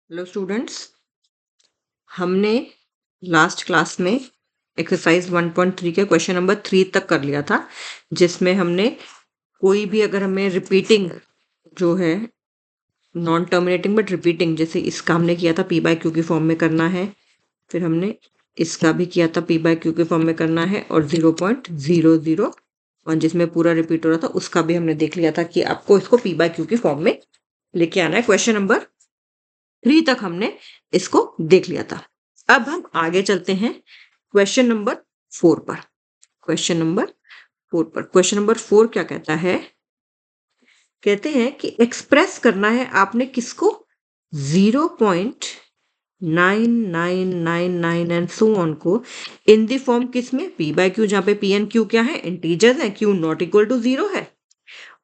Hello students, हमने last class में exercise 1.3 के क्वेश्चन नंबर 3 तक कर लिया था, जिसमें हमने कोई भी अगर हमें रिपीटिंग जो है नॉन टर्मिनेटिंग बट रिपीटिंग, जैसे इसका हमने किया था पी बाय क्यू की फॉर्म में करना है, फिर हमने इसका भी किया था पी बाय क्यू के फॉर्म में करना है, और 0.001 जिसमें पूरा रिपीट हो रहा था उसका भी हमने देख लिया था कि आपको इसको पी बाय क्यू की फॉर्म में लेके आना है। क्वेश्चन नंबर 3 तक हमने इसको देख लिया था। अब हम आगे चलते हैं क्वेश्चन नंबर 4 पर। क्वेश्चन नंबर 4 क्या कहता है? कहते हैं कि एक्सप्रेस करना है आपने किसको, 0.9999 एंड सो ऑन को इन दी फॉर्म किसमें, पी बाय क्यू, जहां पे पी एंड क्यू क्या है, इंटीजर्स है, क्यू नॉट इक्वल टू 0 है।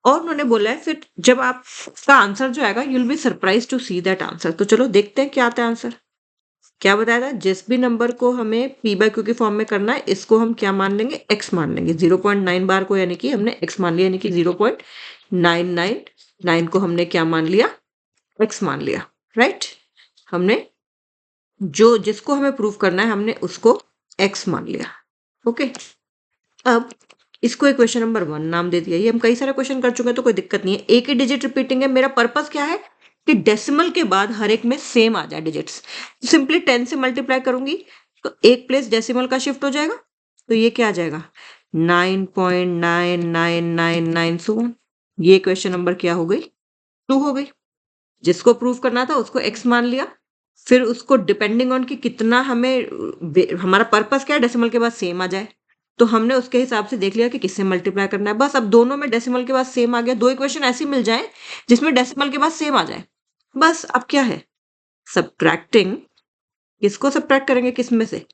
और उन्होंने बोला है फिर जब आपका आंसर जो आएगा you will be surprise to see that answer. तो चलो देखते हैं क्या आता है आंसर। क्या बताया था, जिस भी नंबर को हमें पी बाय क्यू की फॉर्म में करना है इसको हम क्या मान लेंगे, एक्स मान लेंगे। 0.9 बार को यानी कि हमने एक्स मान लिया, यानी कि 0.999 को हमने क्या मान लिया, एक्स मान लिया, राइट। हमने जो जिसको हमें प्रूव करना है हमने उसको एक्स मान लिया। ओके, अब इसको इक्वेशन नंबर 1 नाम दे दिया। ये हम कई सारे क्वेश्चन कर चुके हैं तो कोई दिक्कत नहीं है। एक ही डिजिट रिपीटिंग है, मेरा पर्पस क्या है कि डेसिमल के बाद हर एक में सेम आ जाए डिजिट्स। सिंपली 10 से मल्टीप्लाई करूंगी तो एक प्लेस डेसिमल का शिफ्ट हो जाएगा, तो ये क्या आ जाएगा, 9.9999 सो ऑन। ये क्वेश्चन नंबर क्या हो गई, 2 हो गई। जिसको प्रूव करना था उसको एक्स मान लिया, फिर उसको डिपेंडिंग ऑन कि कितना हमें हमारा पर्पस क्या है, डेसिमल के बाद सेम आ जाए, तो हमने उसके हिसाब से देख लिया कि किससे मल्टीप्लाई करना है। बस अब दोनों में डेसिमल के बाद सेम आ गया। 2 इक्वेशन ऐसी मिल जाए जिसमें डेसिमल के बाद सेम आ जाए। बस अब क्या है, सब्ट्रैक्टिंग। किसको सब्ट्रैक्ट करेंगे किस में से,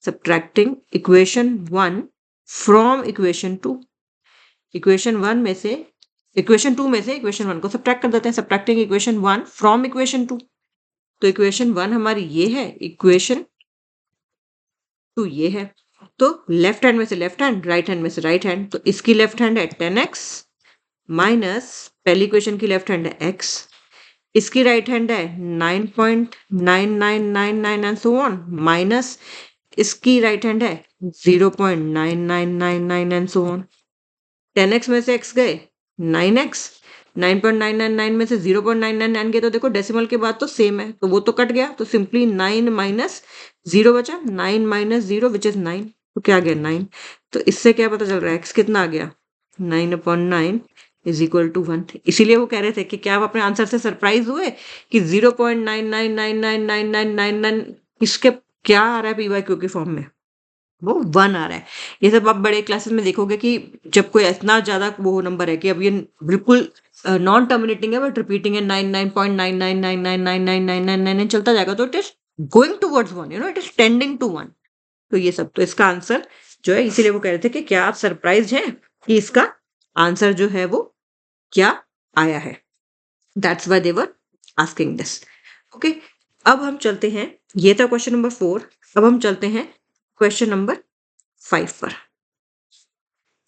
subtracting equation 1 from equation 2। Equation 1 में से इक्वेशन 2 में से इक्वेशन 1 को सब्ट्रैक्ट कर देते हैं। Subtracting equation 1 from equation 2। तो इक्वेशन 1 हमारी ये है, इक्वेशन 2 ये है। तो लेफ्ट हैंड में से लेफ्ट हैंड, राइट हैंड में से राइट हैंड। तो इसकी लेफ्ट हैंड है 10x माइनस पहली इक्वेशन की लेफ्ट हैंड है x, इसकी राइट हैंड है 9.9999 एंड सो ऑन, माइनस इसकी राइट हैंड है 0.9999 एंड सो ऑन। 10x में से x गए 9x, 9.999 में से 0.999 गए, तो देखो डेसिमल के बाद तो सेम है तो वो तो कट गया, तो सिंपली 9 माइनस 0 बचा, 9 माइनस 0 विच इज 9। तो क्या आ गया 9। तो इससे क्या पता चल रहा है, x कितना आ गया, 9/9 इज इक्वल टू 1। इसीलिए वो कह रहे थे कि क्या आप अपने आंसर से सरप्राइज हुए कि 0.999999 इसके क्या आ रहा है पी बाय क्यू की फॉर्म में, वो 1 आ रहा है। ये सब आप बड़े क्लासेस में देखोगे कि जब कोई इतना ज्यादा वो नंबर है कि अब ये बिल्कुल नॉन टर्मिनेटिंग है बट रिपीटिंग है, 99.99999999 चलता जाएगा, तो it is going towards 1, it is tending to 1। तो ये सब, तो इसका आंसर जो है, इसीलिए वो कह रहे थे कि क्या आप सरप्राइज हैं कि इसका आंसर जो है वो क्या आया है। That's why they were asking this. Okay, अब हम चलते हैं, ये था क्वेश्चन नंबर 4। अब हम चलते हैं क्वेश्चन नंबर 5 पर।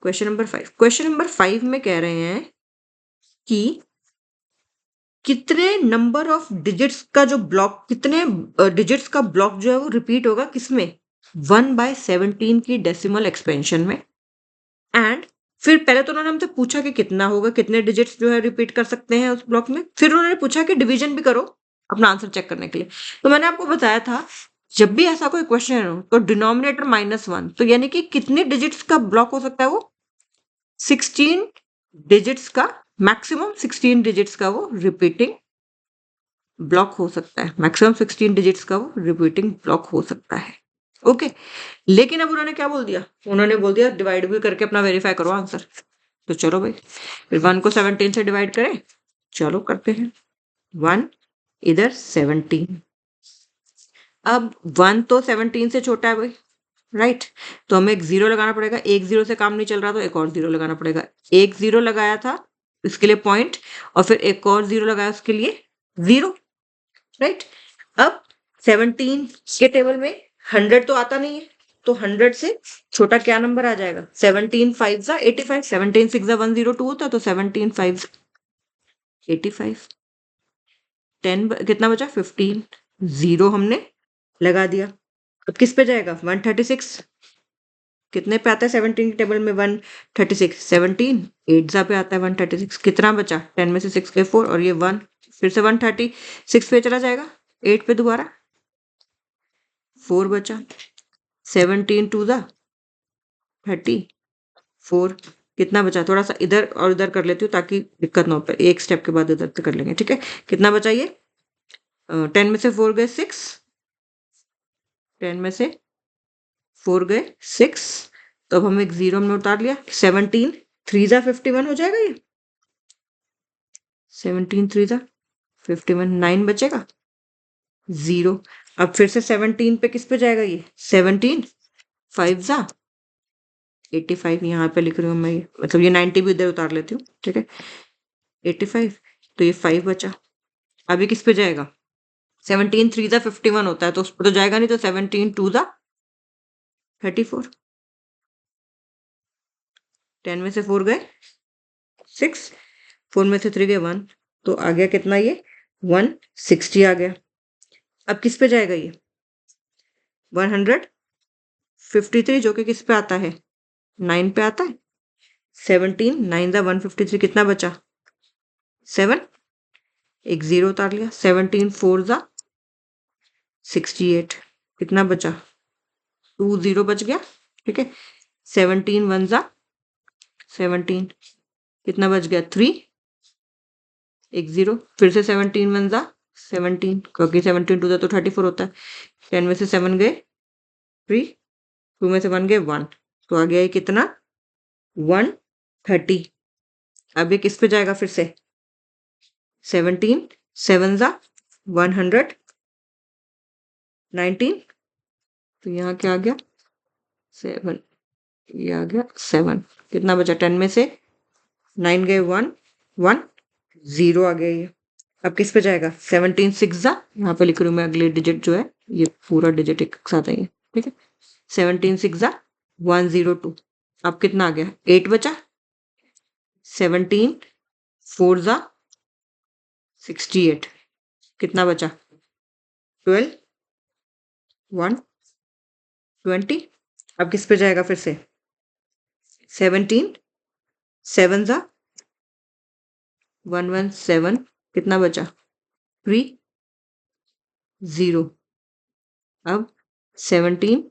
क्वेश्चन नंबर 5 में कह रहे हैं कि कितने नंबर ऑफ डिजिट्स का जो ब्लॉक, कितने डिजिट्स का ब्लॉक जो है वो रिपीट होगा किसमें, 1/17 की डेसिमल एक्सपेंशन में। एंड फिर पहले तो उन्होंने हमसे पूछा कि कितना होगा, कितने डिजिट्स जो है रिपीट कर सकते हैं उस ब्लॉक में। फिर उन्होंने पूछा कि डिवीजन भी करो अपना आंसर चेक करने के लिए। तो मैंने आपको बताया था जब भी ऐसा कोई क्वेश्चन हो तो डिनोमिनेटर -1, तो यानी कि कितने डिजिट्स का ब्लॉक हो सकता है वो, 16 डिजिट्स का, मैक्सिमम 16 डिजिट्स का वो रिपीटिंग ब्लॉक हो सकता है। मैक्सिमम 16 डिजिट्स का वो रिपीटिंग ब्लॉक हो सकता है। ओके, लेकिन अब उन्होंने क्या बोल दिया, उन्होंने बोल दिया डिवाइड भी करके अपना वेरीफाई करो आंसर। तो चलो भाई, फिर 1 को 17 से डिवाइड करें, चलो करते हैं। 1 इधर 17, अब 1 तो 17 से छोटा है भाई, राइट। तो हमें एक 0 लगाना पड़ेगा, एक 0 से काम नहीं चल रहा तो एक और 0 लगाना पड़ेगा। एक 0 लगाया था इसके लिए पॉइंट, और फिर एक और 0 लगाया उसके लिए 0, राइट। अब 17 के टेबल में 100 तो आता नहीं है, तो 100 से छोटा क्या नंबर आ जाएगा, 17 5 85, 17 6 102 होता है, तो 17 5 85। 10 कितना बचा 15, 0 हमने लगा दिया। अब किस पे जाएगा 136, कितने पे आता है 17 की टेबल में 136, 17 8 पे आता है 136, कितना बचा 10 में से 6 गए 4 और ये 1, फिर से 136 पे चला जाएगा 8 पे दोबारा 4 बचा, 17 टू द 34, कितना बचा, थोड़ा सा इधर और उधर कर लेती हूँ ताकि दिक्कत ना हो पाए, एक स्टेप के बाद उधर कर लेंगे, ठीक है। कितना बचा ये 10 में से 4 गए 6, 10 में से 4 गए 6, तो अब हम एक 0 हमने उतार लिया, 17 3 जा 51 हो जाएगा ये, 17 3 जा 51, 9 बचेगा 0। अब फिर से 17 पे किस पे जाएगा ये 17 5 जा 85, यहाँ पे लिख रही हूँ मैं, ये मतलब ये 90 भी उधर उतार लेती हूँ, ठीक है 85, तो ये 5 बचा। अभी किस पे जाएगा 17 3 जा 51 होता है तो उस पर तो जाएगा नहीं, तो 17 2 जा 34, 10 में से 4 गए 6, 4 में से 3 गए 1, तो आ गया कितना ये 160 आ गया। अब किस पे जाएगा ये 153, जो कि किस पे आता है 9 पे आता है, 17 9 जा 153, कितना बचा 7, एक 0 उतार लिया, 17 4 जा 68, कितना बचा 2 0 बच गया, ठीक है 17 1 जा 17, कितना बच गया 3, एक 0, फिर से 17 1 जा 17, क्योंकि 17 2 जा तो 34 होता है, 10 में से 7 गए 3, 2 में से 1 गए 1, तो आ गया ये कितना 130। अब ये किस पे जाएगा फिर से 17 7 जा 119, तो यहाँ क्या आ गया 7, ये आ गया 7, कितना बचा 10 में से 9 गए 1 1 0 आ गया ये। अब किस पे जाएगा 17 6 जा, यहाँ पे लिख रही हूँ मैं अगले डिजिट जो है, ये पूरा डिजिट एक साथ है ये, ठीक है 17 6 जा 102, अब कितना आ गया 8 बचा, 17 4 जा 68, कितना बचा 12 120, अब किस पे जाएगा फिर से 17 7 जा 117, कितना बचा 3 0, अब 17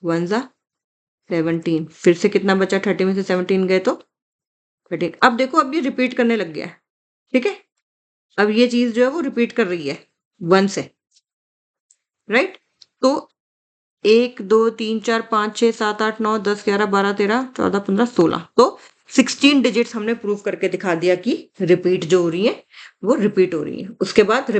1 जा 17, फिर से कितना बचा 30 में से 17 गए तो 13। अब देखो अब ये रिपीट करने लग गया है, ठीक है अब ये चीज जो है वो रिपीट कर रही है 1 से, राइट। तो 1 2 3 4 5 6 7 8 9 10 11 12 13 14 15 16, तो 16 डिजिट्स हमने प्रूव करके दिखा दिया कि रिपीट जो हो रही है वो रिपीट हो रही है। उसके बाद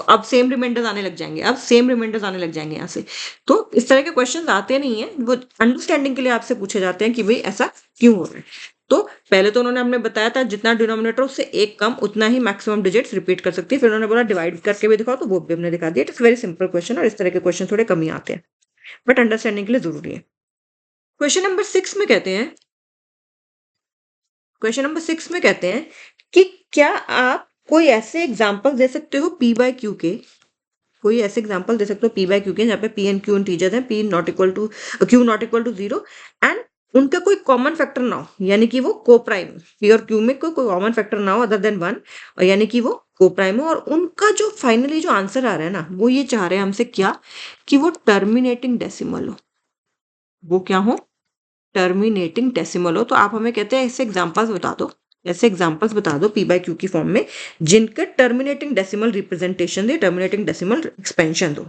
अब सेम रिमाइंडर्स आने लग जाएंगे, अब सेम रिमाइंडर्स आने लग जाएंगे यहाँ से। तो इस तरह के क्वेश्चन आते नहीं है, वो अंडरस्टैंडिंग के लिए आपसे पूछे जाते हैं कि भाई ऐसा क्यों हो रहा है। तो पहले तो उन्होंने हमने बताया था जितना डिनोमिनेटर उससे एक कम उतना ही मैक्सिमम डिजिट्स रिपीट कर सकती है, फिर उन्होंने बोला डिवाइड करके भी दिखाओ, तो वो भी हमने दिखा दिया। इट्स वेरी सिंपल क्वेश्चन, और इस तरह के क्वेश्चन थोड़े कम ही आते हैं, बट अंडरस्टैंडिंग के लिए जरूरी है। क्वेश्चन नंबर 6 में कहते हैं, क्वेश्चन नंबर 6 में कहते हैं कि क्या आप कोई ऐसे एग्जांपल दे सकते हो पी बाय क्यू के, कोई ऐसे एग्जांपल दे सकते हो पी बाय क्यू के जहाँ पे पी एंड क्यू इंटीजर है, p not equal to q not equal to 0 and उनका कोई कॉमन फैक्टर ना हो, यानी कि वो कोप्राइम, पी और क्यू में कोई कॉमन फैक्टर ना हो अदर देन 1, और यानी कि वो कोप्राइम हो, और उनका जो फाइनली जो आंसर आ रहा है ना वो ये चाह रहे हैं हमसे क्या, कि वो टर्मिनेटिंग डेसिमल हो, वो क्या हो टर्मिनेटिंग डेसिमल हो। तो आप हमें कहते हैं ऐसे एग्जांपल्स बता दो, ऐसे एग्जांपल्स बता दो पी बाय क्यू की फॉर्म में जिनके टर्मिनेटिंग डेसिमल रिप्रेजेंटेशन दे, टर्मिनेटिंग डेसिमल एक्सपेंशन दो।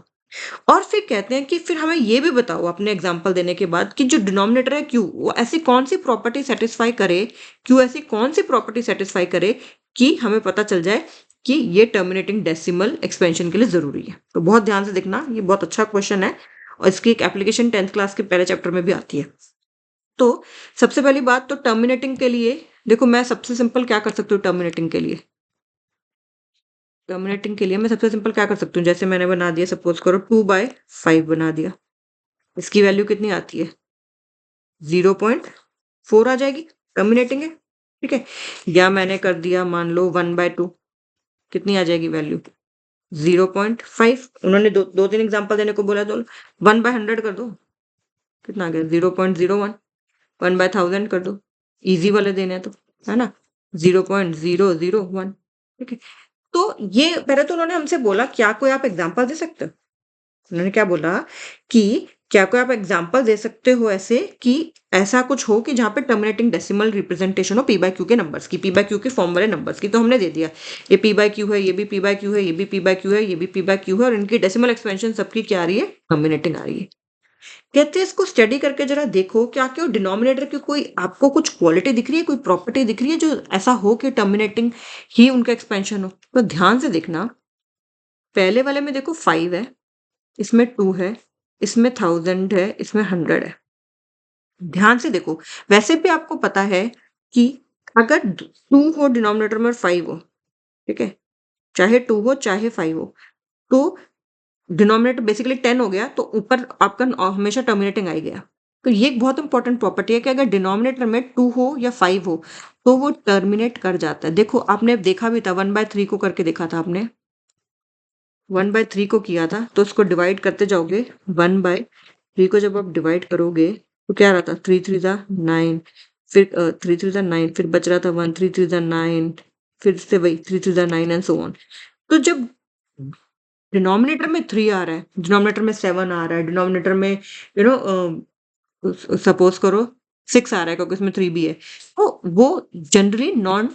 और फिर कहते हैं कि फिर हमें ये भी बताओ अपने एग्जांपल देने के बाद कि जो डिनोमिनेटर है क्यू वो ऐसी कौन सी प्रॉपर्टी सेटिस्फाई करे, क्यू ऐसी कौन सी प्रॉपर्टी सेटिस्फाई करे कि हमें पता चल जाए कि ये टर्मिनेटिंग डेसिमल एक्सपेंशन के लिए जरूरी है। तो बहुत ध्यान से देखना, ये बहुत अच्छा क्वेश्चन है और इसकी एक एप्लीकेशन 10th क्लास के पहले चैप्टर में भी आती है। तो सबसे पहली बात तो टर्मिनेटिंग के लिए देखो, मैं सबसे सिंपल क्या कर सकती हूँ टर्मिनेटिंग के लिए, टर्मिनेटिंग के लिए मैं सबसे सिंपल क्या कर सकती हूँ, जैसे मैंने बना दिया, सपोज करो 2/5 बना दिया, इसकी वैल्यू कितनी आती है 0.4 आ जाएगी, टर्मिनेटिंग है, ठीक है। या मैंने कर दिया मान लो 1/2, कितनी आ जाएगी वैल्यू? 0.5। उन्होंने दो तीन एग्जाम्पल देने को बोला, तो 1/100 कर दो, कितना आ गया? 0.01। 1/1000 कर दो, इजी वाले देने हैं तो, है ना? 0.001। ठीक है, तो ये पहले तो उन्होंने हमसे बोला क्या कोई आप एग्जाम्पल दे सकते हो? उन्होंने क्या बोला कि क्या कोई आप एग्जाम्पल दे सकते हो ऐसे कि ऐसा कुछ हो कि जहाँ पे टर्मिनेटिंग डेसिमल रिप्रेजेंटेशन हो पी बाय क्यू के नंबर्स की, पी बाय क्यू के फॉर्म वाले नंबर्स की। तो हमने दे दिया ये पी बाय क्यू है, ये भी पी बाय क्यू है, ये भी पी बाय क्यू है, ये भी पी बाय क्यू है, और इनकी डेसिमल एक्सपेंशन सबकी क्या आ रही है? टर्मिनेटिंग आ रही है। कहते हैं इसको स्टडी करके जरा देखो क्या क्या डिनोमिनेटर की कोई आपको कुछ क्वालिटी दिख रही है, कोई प्रॉपर्टी दिख रही है जो ऐसा हो कि टर्मिनेटिंग ही उनका एक्सपेंशन हो। तो ध्यान से देखना, पहले वाले में देखो 5 है, इसमें 2 है, इसमें 1000 है, इसमें 100 है। ध्यान से देखो, वैसे भी आपको पता है कि अगर 2 हो डिनोमिनेटर में और 5 हो, ठीक है, चाहे 2 हो चाहे 5 हो, तो डिनोमिनेटर बेसिकली 10 हो गया, तो ऊपर आपका हमेशा टर्मिनेटिंग आ ही गया। तो ये एक बहुत इंपॉर्टेंट प्रॉपर्टी है कि अगर डिनोमिनेटर में 2 हो या 5 हो, तो वो टर्मिनेट कर जाता है। देखो आपने देखा भी था, 1/3 को करके देखा था आपने, 1/3 को किया था, तो उसको डिवाइड करते जाओगे, 1/3 को जब आप डिवाइड करोगे तो क्या रहता? 3 3 जा 9, फिर 3 3 जा 9, फिर बच रहा था 1, 3 3 जा 9, फिर से वही 3 3 जा 9 एंड सो ऑन। तो जब डिनोमिनेटर में 3 आ रहा है, डिनोमिनेटर में 7 आ रहा है, डिनोमिनेटर में सपोज करो 6 आ रहा है क्योंकि उसमें 3 भी है, तो वो generally non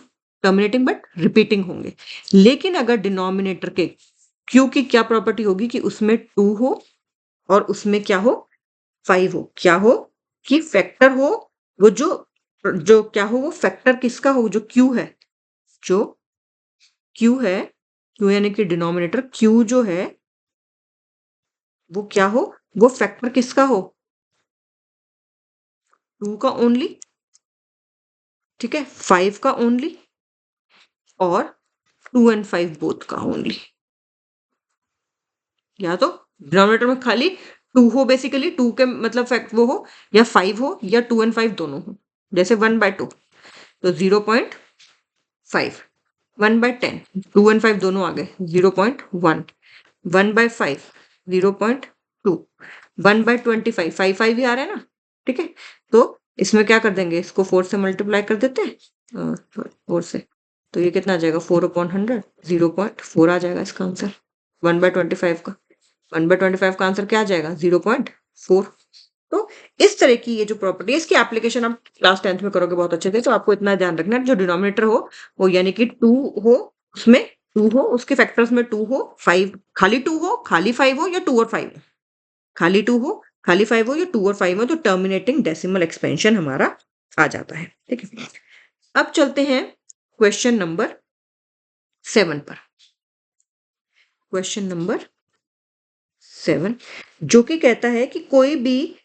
terminating but repeating होंगे। लेकिन अगर डिनोमिनेटर के क्यू की क्या प्रॉपर्टी होगी कि उसमें 2 हो और उसमें क्या हो? 5 हो। क्या हो? कि फैक्टर हो, वो जो जो क्या हो, वो फैक्टर किसका हो? जो क्यू है, जो क्यू है, क्यू यानी कि डिनोमिनेटर क्यू जो है वो क्या हो? वो फैक्टर किसका हो? 2 का ओनली, ठीक है, 5 का ओनली, और 2 एंड 5 बोथ का ओनली। या तो डिनोमिनेटर में खाली 2 हो, बेसिकली 2 के मतलब फैक्ट वो हो, या 5 हो, या 2 एंड 5 दोनों हो। जैसे 1/2 तो 0.5, 1/10 2 एंड 5 दोनों आ गए 0.1, 1/5 0.2, 1/25 5 5 ही आ रहा है ना, ठीक है। तो इसमें क्या कर देंगे, इसको 4 से मल्टीप्लाई कर देते हैं, 4 से, तो ये कितना आ जाएगा? 4/100, 0.4 आ जाएगा इसका आंसर 1/25 का। 1/25 का आंसर क्या आ जाएगा? 0.4। तो इस तरह की ये जो प्रॉपर्टी है, इसकी एप्लीकेशन आप क्लास 10th में करोगे बहुत अच्छे से। तो आपको इतना ध्यान रखना है, जो डिनोमिनेटर हो वो यानी कि 2 हो, उसमें 2 हो, उसके फैक्टर्स में 2 हो, 5 खाली 2 हो, खाली 5 हो, या 2 और 5 हो, खाली 2 हो, खाली 5 हो, या 2 और 5 हो, तो टर्मिनेटिंग डेसिमल एक्सपेंशन हमारा आ जाता है। ठीक है, अब चलते हैं क्वेश्चन नंबर 7 पर। क्वेश्चन नंबर 7 जो कि कहता है कि कोई भी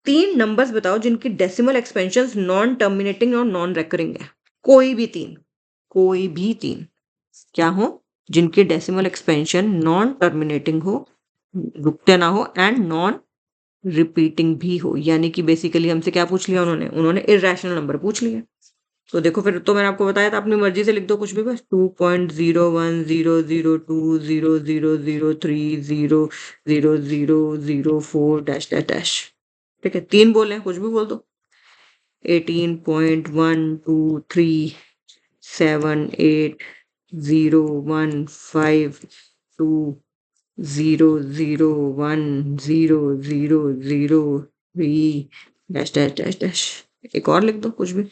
3 नंबर्स बताओ जिनकी डेसिमल एक्सपेंशंस नॉन टर्मिनेटिंग और नॉन रेकरिंग है। कोई भी 3, कोई भी 3 क्या हो? जिनकी डेसिमल एक्सपेंशन नॉन टर्मिनेटिंग हो, रुकते ना हो, एंड नॉन रिपीटिंग भी हो। यानी कि बेसिकली हमसे क्या पूछ लिया उन्होंने? उन्होंने इरेशनल नंबर पूछ लिया। तो देखो, फिर तो मैंने आपको बताया था, अपनी मर्जी से लिख दो कुछ भी, बस 2.0100200000004 डैश डैश डैश। ठीक है, 3 बोले, कुछ भी बोल दो, 18.123780152000003 डैश डैश डैश डैश। एक और लिख दो कुछ भी,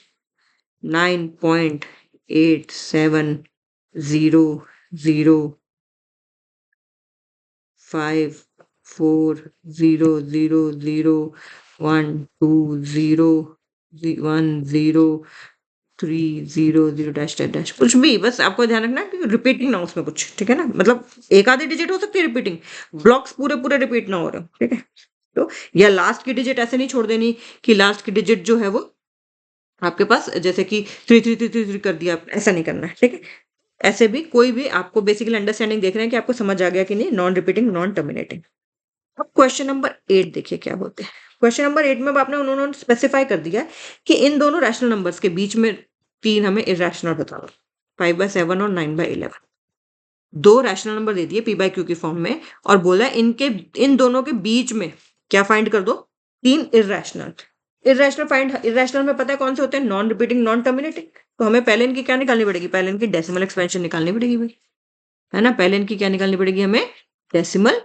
9.8700001201201030 डैश डैश डैश, कुछ भी, बस आपको ध्यान रखना कि रिपीटिंग ना हो उसमें कुछ, ठीक है ना? मतलब एक आधी डिजिट हो सकती है रिपीटिंग, ब्लॉक्स पूरे पूरे रिपीट ना हो रहे हो, ठीक है। तो या लास्ट की डिजिट ऐसे नहीं छोड़ देनी कि लास्ट की डिजिट जो है वो आपके पास जैसे कि 3333 कर दिया, ऐसा नहीं करना है, ठीक है। ऐसे भी कोई भी आपको बेसिकली अंडरस्टैंडिंग देख रहे हैं कि आपको समझ आ गया कि नहीं, नॉन रिपीटिंग नॉन टर्मिनेटिंग। अब क्वेश्चन नंबर 8 देखिए क्या बोलते हैं। क्वेश्चन नंबर 8 में आपने उन्होंने स्पेसिफाई कर दिया कि इन दोनों रैशनल नंबर्स के बीच में 3 हमें इरेशनल बताओ, 5/7 और 9/11। दो रैशनल नंबर दे दिए पी बाय क्यू की फॉर्म में और बोला इन दोनों के बीच में क्या फाइंड कर दो, तीन इर्रेशनल। इर्रेशनल में पता है कौन से होते हैं, नॉन रिपीटिंग नॉन टर्मिनेटिंग। तो हमें पहले इनकी क्या निकालनी पड़ेगी, पहले इनकी डेसिमल एक्सपेंशन निकालनी पड़ेगी भाई, है ना। पहले इनकी क्या निकालनी पड़ेगी हमें, डेसिमल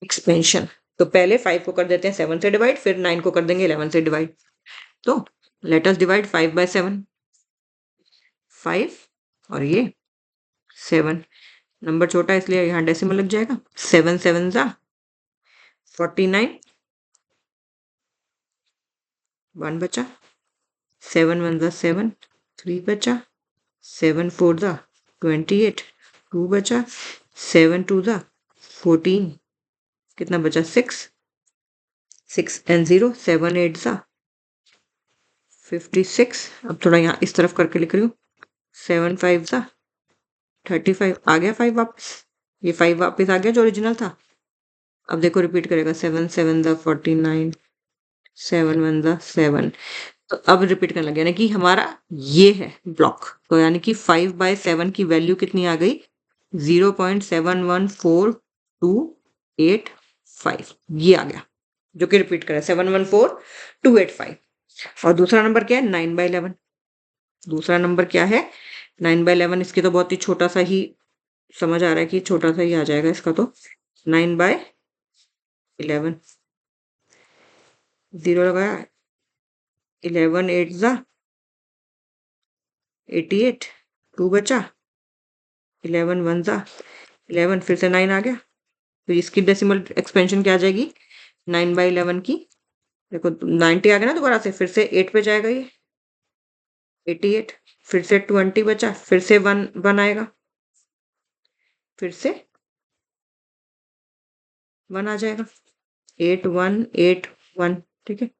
एक्सपेंशन। तो पहले 5 को कर देते हैं 7 से डिवाइड, फिर 9 को कर देंगे 11 से डिवाइड। तो लेट अस डिवाइड 5 बाय 7, 5 और ये 7। नंबर छोटा है इसलिए यहाँ डेसिमल लग जाएगा। 7 7 जा 49, 1 बचा, 7 1 जा 7, 3 बचा, 7 4 जा 28, 2 बचा, 7 2 जा 14, कितना बचा 6, 6 and 0 7 8 जा 56। अब थोड़ा यहाँ इस तरफ करके लिख रही हूँ, 7 5 जा 35, आ गया 5 वापस, ये 5 वापस आ गया जो ओरिजिनल था। अब देखो रिपीट करेगा, 7 7 जा 49, 7 1 जा 7। तो अब रिपीट करने लगे, यानी कि हमारा ये है ब्लॉक। तो यानी कि 5 बाय 7 की वैल्यू कितनी आ गई, 0.714285, ये आ गया जो कि रिपीट करें 714285। और दूसरा नंबर क्या है, 9 बाय 11। दूसरा नंबर क्या है, 9 बाय 11। इसके तो बहुत ही छोटा सा ही समझ आ रहा है कि छोटा सा ही आ जाएगा इसका। तो 9 बाय 11, 0 लगाया, 11 8 जा 88, 2 बचा, 11 1 जा 11, फिर से 9 आ गया। तो इसकी डेसिमल एक्सपेंशन क्या आ जाएगी, 9 बाय 11 की, देखो 90 आ गया ना दोबारा से, फिर से 8 पे जाएगा ये 88, फिर से 20 बचा, फिर से 1 आएगा, फिर से 1 आ जाएगा, 8 1 8 1, ठीक है।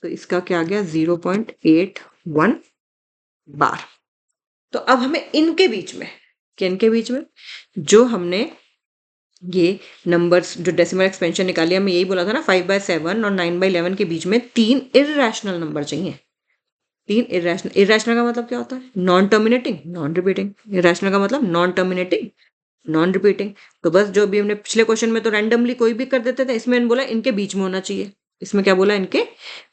तो इसका क्या आ गया, 0.81 बार। तो अब हमें इनके बीच में, किनके बीच में, जो हमने ये नंबर्स जो डेसिमल एक्सपेंशन निकाली, हमें यही बोला था ना 5 बाय 7 और 9 बाय 11 के बीच में 3 इर्रेशनल नंबर चाहिए। 3 इर्रेशनल का मतलब क्या होता है, non terminating non repeating. Irrational का मतलब नॉन टर्मिनेटिंग नॉन रिपीटिंग। तो बस जो भी हमने पिछले क्वेश्चन में तो रैंडमली कोई भी कर देते थे, इसमें इन्होंने बोला इनके बीच में होना चाहिए। इसमें क्या बोला, इनके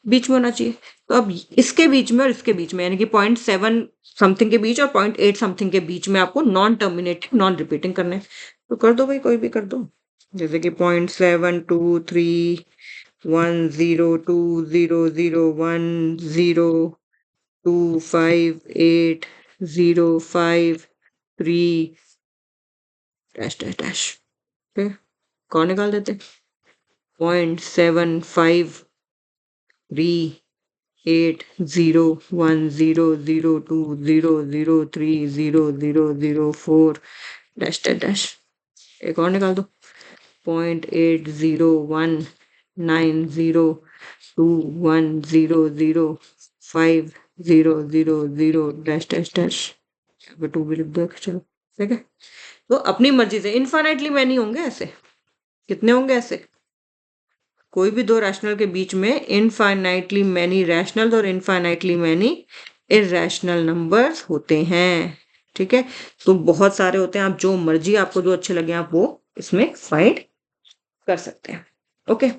बीच में होना चाहिए। तो अब इसके बीच में और इसके बीच में, यानी कि 0.7 समथिंग के बीच और 0.8 समथिंग के बीच में आपको नॉन टर्मिनेटिंग नॉन रिपीटिंग करना है। तो कर दो भाई, कोई भी कर दो। जैसे कि 0.7231001025805 डैश डैश डैश पे कौन निकाल देते, 0.75388010020030004 डैश डैश डैश, एक और निकाल दो, 0.8019021005000 डैश डैश डैश, यहाँ पे 2 भी लिख दो, चलो ठीक है। तो अपनी मर्जी से इनफाइनाइटली मैनी होंगे ऐसे, कितने होंगे ऐसे, कोई भी दो रैशनल के बीच में इनफाइनाइटली मैनी रैशनल और इनफाइनाइटली मैनी इर्रेशनल नंबर्स होते हैं, ठीक है। तो बहुत सारे होते हैं, आप जो मर्जी आपको जो अच्छे लगे आप वो इसमें फाइंड कर सकते हैं। ओके,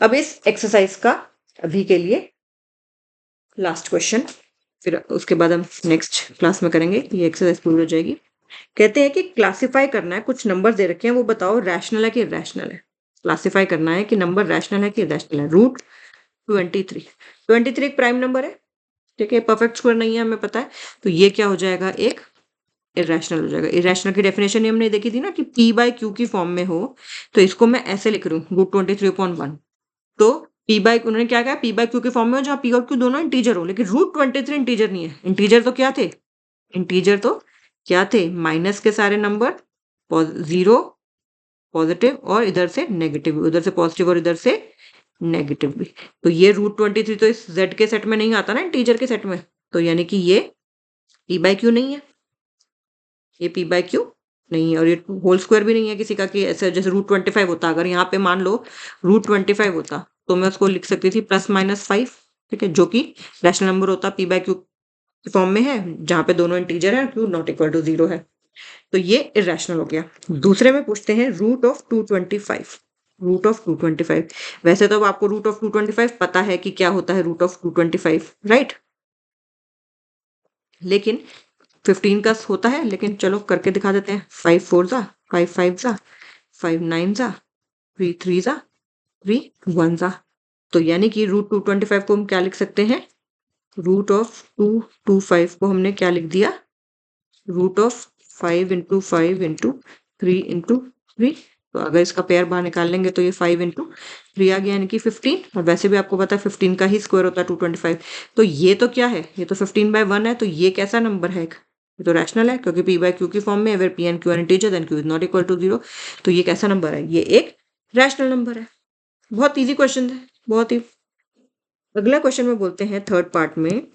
अब इस एक्सरसाइज का अभी के लिए लास्ट क्वेश्चन, फिर उसके बाद हम नेक्स्ट क्लास में करेंगे, ये एक्सरसाइज पूरी हो जाएगी। कहते हैं कि क्लासिफाई करना है, कुछ नंबर दे रखे हैं, वो बताओ रैशनल है कि इर्रेशनल है। क्लासिफाई करना है कि नंबर रैशनल है कि इर्रेशनल है। रूट 23 एक प्राइम नंबर है, ठीक है, परफेक्ट स्क्वायर नहीं है हमें पता है। तो ये क्या हो जाएगा, एक इर्रेशनल हो जाएगा। इर्रेशनल की डेफिनेशन हमने देखी थी ना कि p बाय क्यू की फॉर्म में हो, तो इसको मैं ऐसे लिख रही हूँ, √23/1। तो p बाय, उन्होंने क्या कहा, p बाय क्यू की फॉर्म में हो जहाँ p और q दोनों इंटीजर हो, लेकिन √23 इंटीजर नहीं है। इंटीजर तो क्या थे, इंटीजर तो क्या थे, माइनस के सारे नंबर, 0 पॉजिटिव और इधर से नेगेटिव, उधर से पॉजिटिव और इधर से नेगेटिव भी। तो ये √23 तो इस z के सेट में नहीं आता ना, इंटीजर के सेट में। तो यानी कि ये p बाय क्यू नहीं है, ये p बाय क्यू नहीं है, और ये होल स्क्वायर भी नहीं है किसी का, कि ऐसे जैसे √25 होता, अगर यहाँ पे मान लो √25 होता तो मैं उसको लिख सकती थी +-5, ठीक है, जो कि रैशनल नंबर होता, p बाय क्यू फॉर्म में है, जहाँ पे दोनों इंटीजर है, क्यू नॉट इक्वल टू 0 है। तो ये इरेशनल हो गया। दूसरे में पूछते हैं रूट ऑफ 225। रूट ऑफ 225, वैसे तो अब आपको रूट ऑफ 225 पता है कि क्या होता है रूट ऑफ 225, राइट? लेकिन 15 का होता है, लेकिन चलो करके दिखा देते हैं। 5 4 जा, 5 5 जा, 5 9 जा, 3 3 जा, 3 1 जा। तो यानी कि रूट 225 को हम क्या लिख सकते हैं? रूट ऑफ 225 को हमने क्या लिख दिया? Root of 5 into 5 into 3 into 3। तो अगर इसका पेयर बाहर निकाल लेंगे तो ये 5 इंटू 3 आ गया, यानी कि 15। और वैसे भी आपको पता है 15 का ही स्क्वायर होता है 225। तो ये तो क्या है? ये तो 15/1 है। तो ये कैसा नंबर है? ये तो रैशनल है, क्योंकि p बाय q की फॉर्म में, अगर p and q are integer then q is not equal to 0। तो ये कैसा नंबर है? ये एक रैशनल नंबर है। बहुत इजी क्वेश्चन है, बहुत ही। अगला क्वेश्चन में बोलते हैं थर्ड पार्ट में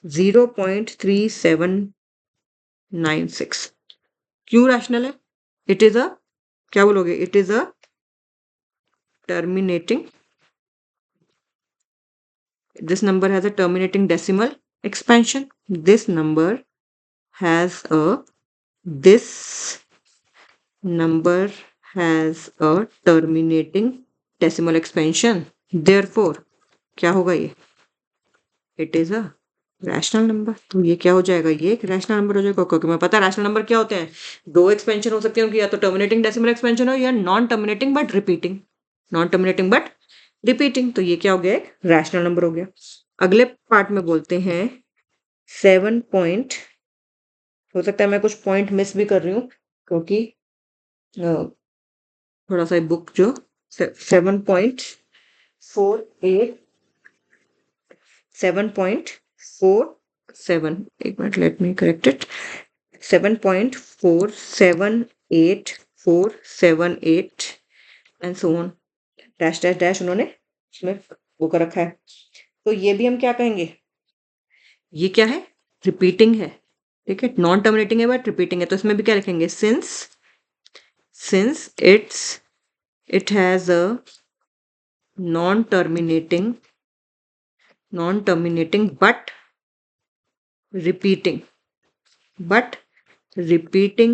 0.3796 क्यों रैशनल है? इट इज अ, क्या बोलोगे? It is a terminating, this number has a terminating decimal expansion. This number has a, this number has a terminating decimal expansion, therefore क्या होगा ये? It is a rational number. तो ये क्या हो जाएगा? ये एक रैशनल नंबर हो जाएगा, क्योंकि मैं पता है रैशनल नंबर क्या होते हैं। दो एक्सपेंशन हो सकते हैं उनकी, या तो टर्मिनेटिंग डेसिमल एक्सपेंशन हो या non terminating but repeating. Non terminating but repeating. तो ये क्या हो गया? एक रैशनल नंबर हो गया। अगले पार्ट में बोलते हैं 7 पॉइंट, हो सकता है मैं कुछ पॉइंट मिस भी कर रही हूँ, क्योंकि थोड़ा सा बुक जो 7.48 7.47, एक minute, let me correct it. 7.478478 and so on, dash dash dash उन्होंने इसमें वो कर रखा है। तो ये भी हम क्या कहेंगे? ये क्या है? रिपीटिंग है, ठीक है। नॉन टर्मिनेटिंग है बट रिपीटिंग है। तो इसमें भी क्या लिखेंगे? Since it has a non terminating but repeating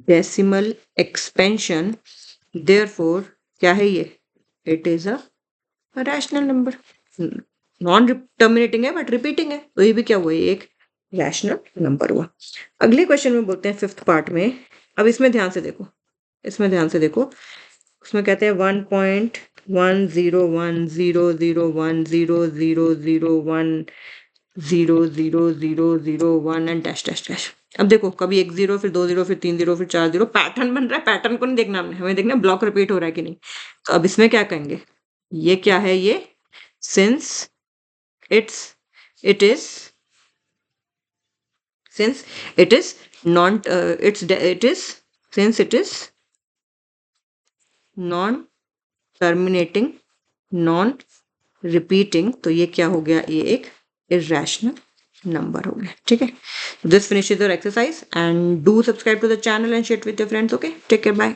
decimal expansion, therefore क्या है ये? It is a rational number. Non terminating है बट रिपीटिंग है, तो ये भी क्या हुआ? ये एक रैशनल नंबर हुआ। अगले क्वेश्चन में बोलते हैं फिफ्थ पार्ट में। अब इसमें ध्यान से देखो, उसमें कहते हैं 1.101000100001 एंड डैश डैश डैश। अब देखो, कभी 1 0, फिर 2 0, फिर 3 0, फिर 4 0, पैटर्न बन रहा है। पैटर्न को नहीं देखना हमने, हमें देखना ब्लॉक रिपीट हो रहा है कि नहीं। तो अब इसमें क्या कहेंगे? ये क्या है? ये since it is since it is non it is since it is non terminating, non repeating, तो ये क्या हो गया? ये एक irrational number हो गया, ठीक है। This finishes your exercise and do subscribe to the channel and share it with your friends. Okay, take care, bye.